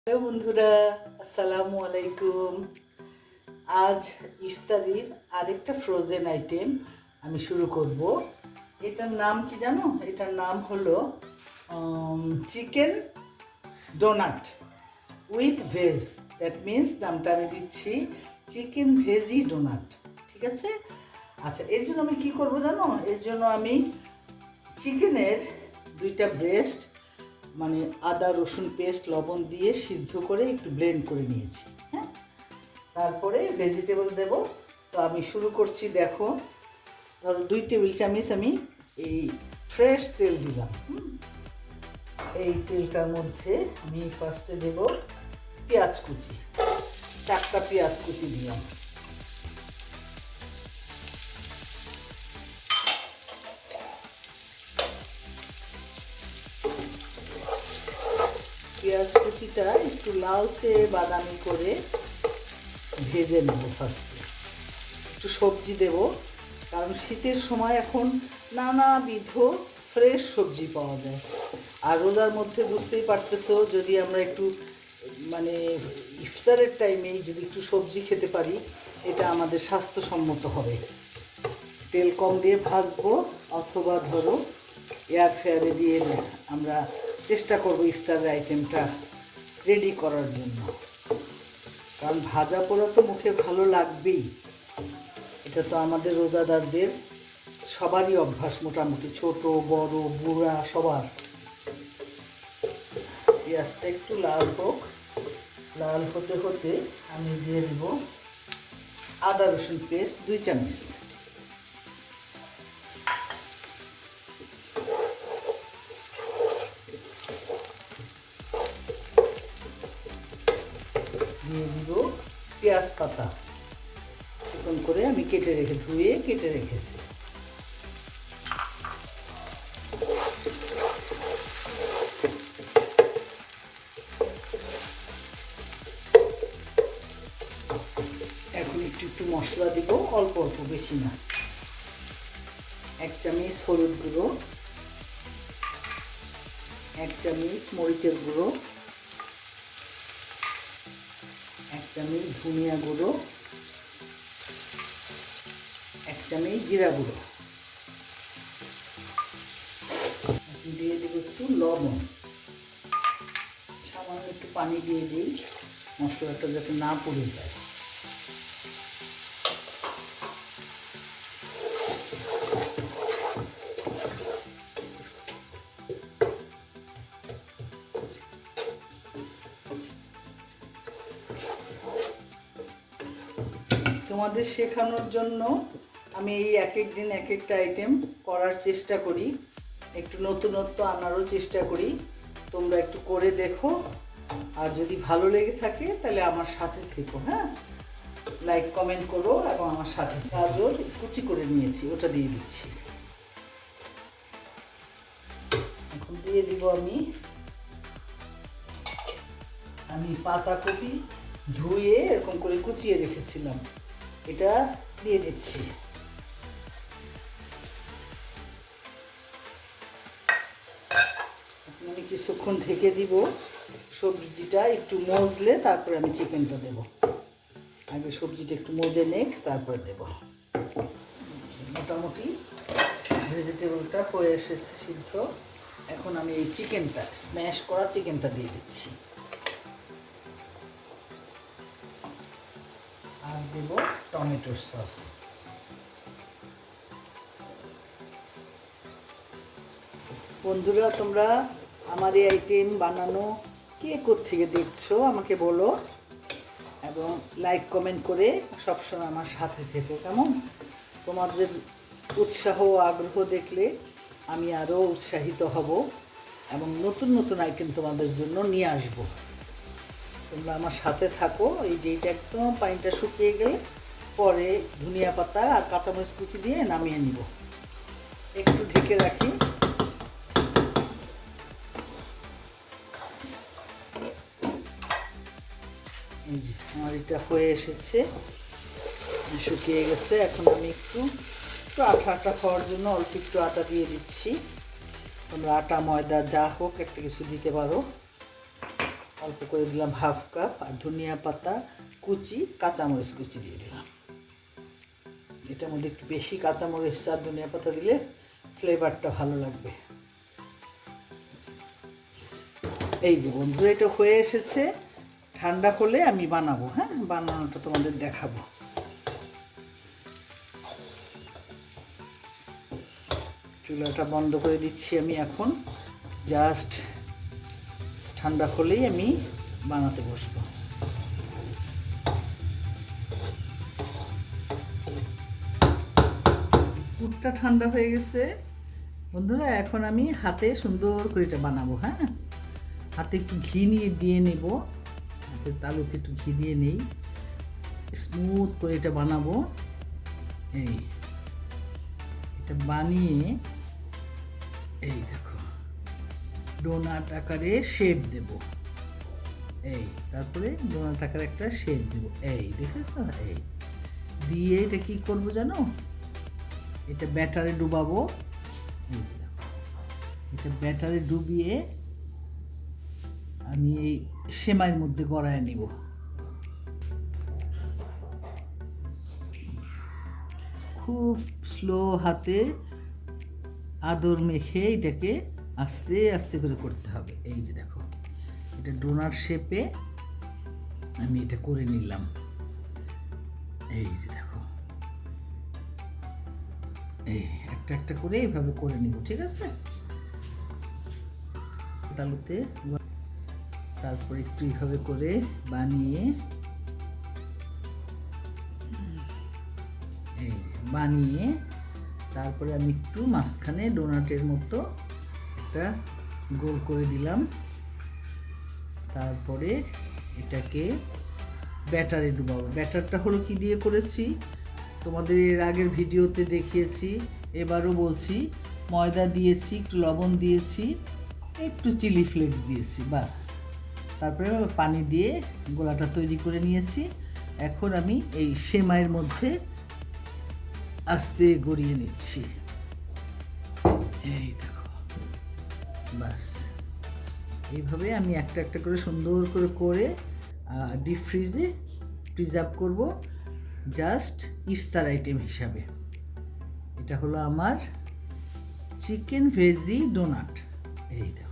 Hello বন্ধুরা, আসসালামু আলাইকুম। আজ ইফতারির আরেকটা ফ্রোজেন আইটেম আমি শুরু করব। এটার নাম কি জানো? এটার নাম হলো chicken donut with veg. That means নামটা আমি দিচ্ছি চিকেন ভেজি ডোনাট। ঠিক আছে? আচ্ছা, এর জন্য আমি কি করব জানো? এর জন্য আমি চিকেনের 2টা ব্রেস্ট মানে আদা রসুন পেস্ট লবণ দিয়ে সিদ্ধ করে একটু ব্লেন্ড করে নিয়েছি। হ্যাঁ, তারপরে ভেজিটেবল দেব। তো আমি শুরু করছি। দেখো, ধরো 2 টেবিল চামচ আমি এই ফ্রেশ তেল দিলাম। এই তেলটার মধ্যে আমি ফার্স্টে দেব পেঁয়াজ কুচি। 4টা পেঁয়াজ কুচি দিলাম। পেঁয়াজ কুচিটা একটু লালচে বাদামি করে ভেজে নেব। ফার্স্টে একটু সবজি দেব, কারণ শীতের সময় এখন নানাবিধ ফ্রেশ সবজি পাওয়া যায়। আর রোজার মধ্যে বুঝতেই পারতেছো, যদি আমরা একটু মানে ইফতারের টাইমে যদি একটু সবজি খেতে পারি, এটা আমাদের স্বাস্থ্যসম্মত হবে। তেল কম দিয়ে ভাজবো, অথবা ধরো এয়ার ফ্রায়ারে দিয়ে আমরা চেষ্টা করব ইফতারের আইটেমটা রেডি করার জন্য। কারণ ভাজা পোড়া তো মুখে ভালো লাগবেই। এটা তো আমাদের রোজাদারদের সবারই অভ্যাস, মোটামুটি ছোট বড় বুড়া সবার। পেঁয়াজটা একটু লাল হোক। লাল হতে হতে আমি দিয়ে দেব আদা রসুন পেস্ট 2 চামচ। দিয়ে দিব পেঁয়াজ পাতা, চিকন করে আমি ধুয়ে কেটে রেখেছি। এখন একটু একটু মশলা দিব, অল্প অল্প, বেশি না। 1 চামচ হলুদ গুঁড়ো, 1 চামচ মরিচের গুঁড়ো, 1 চামচ ধনিয়া গুঁড়ো, 1 চামচ জিরা গুঁড়ো। দিয়ে দেব একটু লবণ, সামান্য একটু পানি দিয়ে দিই, মশলাটা যাতে না পুড়ে যায়। তোমাদের শেখানোর জন্য আমি এই এক এক দিন এক একটা আইটেম করার চেষ্টা করি, একটু নতুনত্ব আনারও চেষ্টা করি। তোমরা একটু করে দেখো, আর যদি ভালো লেগে থাকে তাহলে আমার সাথে থেকো। হ্যাঁ, লাইক কমেন্ট করো এবং আমার সাথে। গাজর কুচি করে নিয়েছি, ওটা দিয়ে দিচ্ছি। এখন দিয়ে দিব আমি পাতাকপি ধুয়ে এরকম করে কুচিয়ে রেখেছিলাম, এটা দিয়ে দিচ্ছি। আমি কিছুক্ষণ ঢেকে দিব, সবজিটা একটু মজলে তারপরে আমি চিকেনটা দেব। আগে সবজিটা একটু মজে নেক, তারপরে দেব। মোটামুটি ভেজিটেবলটা হয়ে এসেছে সিদ্ধ। এখন আমি এই চিকেনটা, স্ম্যাশ করা চিকেনটা দিয়ে দিচ্ছি। আর দেব টমেটোর সস। বন্ধুরা, তোমরা আমার এই আইটেম বানানো কে কোত্থেকে দেখছো আমাকে বলো, এবং লাইক কমেন্ট করে সবসময় আমার সাথে থেকো। কেমন? তোমাদের উৎসাহ ও আগ্রহ দেখলে আমি আরও উৎসাহিত হব এবং নতুন নতুন আইটেম তোমাদের জন্য নিয়ে আসব। তোমরা আমার সাথে থাকো। এই যে এটা একদম পানিটা শুকিয়ে গেলে পরে ধনিয়া পাতা আর কাঁচামরিচ কুচি দিয়ে নামিয়ে নিব। একটু ঢেকে রাখি। এই যে আমার এটা হয়ে এসেছে, শুকিয়ে গেছে। এখন আমি একটু আটা আটা খাওয়ার জন্য অল্প একটু আটা দিয়ে দিচ্ছি। তোমরা আটা ময়দা যা হোক একটা কিছু দিতে পারো। অল্প করে দিলাম হাফ কাপ, আর ধনিয়া পাতা কুচি, কাঁচামরিচ কুচি দিয়ে দিলাম। এটার মধ্যে একটু বেশি কাঁচামরিচ আর ধনিয়া পাতা দিলে ফ্লেভারটা ভালো লাগবে। এই যে বন্ধুরা, এটা হয়ে এসেছে। ঠান্ডা হলে আমি বানাবো, হ্যাঁ, বানানোটা তোমাদের দেখাবো। চুলাটা বন্ধ করে দিচ্ছি আমি এখন। জাস্ট ঠান্ডা হলেই আমি বানাতে বসবো। পুরটা ঠান্ডা হয়ে গেছে বন্ধুরা, এখন আমি হাতে সুন্দর করে এটা বানাবো। হ্যাঁ, হাতে একটু ঘি দিয়ে নেব, হাতের তালুতে একটু ঘি দিয়ে নেই, স্মুথ করে এটা বানাবো। এই এটা বানিয়ে এই দেখো ডোনাট আকারে শেপ দেব। এই তারপরে ডোনাট আকারে একটা শেপ দেব। এই দেখেছো? এই দিয়ে এটা কি করব জানো? এটা ব্যাটারে ডুবাবো। এই যে এটা ব্যাটারে ডুবিয়ে আমি এই সেমাইয়ের মধ্যে গড়ায় নিব। খুব স্লো হাতে আদর মেখে এটাকে আস্তে আস্তে করে করতে হবে। এই যে দেখো, এটা ডোনাট শেপে আমি এটা করে নিলাম। এই যে দেখো, এই একটা একটা করে এইভাবে করে নিব, ঠিক আছে? তালুতে তারপর একটু এইভাবে করে বানিয়ে তারপরে আমি একটু মাঝখানে ডোনাটের মতো একটা গোল করে দিলাম। তারপরে এটাকে ব্যাটারে ডুবাবো। ব্যাটারটা হলো কি দিয়ে করেছি তোমাদের এর আগের ভিডিওতে দেখিয়েছি, এবারও বলছি। ময়দা দিয়েছি, একটু লবণ দিয়েছি, একটু চিলি ফ্লেক্স দিয়েছি, বাস। তারপরে পানি দিয়ে গোলাটা তৈরি করে নিয়েছি। এখন আমি এই সেমাইয়ের মধ্যে আস্তে গড়িয়ে নিচ্ছি। এই দেখো, বাস। এইভাবে আমি একটা একটা করে সুন্দর করে ডিপ ফ্রিজে প্রিজার্ভ করব, জাস্ট ইফতার আইটেম হিসাবে। এটা হলো আমার চিকেন ভেজি ডোনাট। এই দেখো।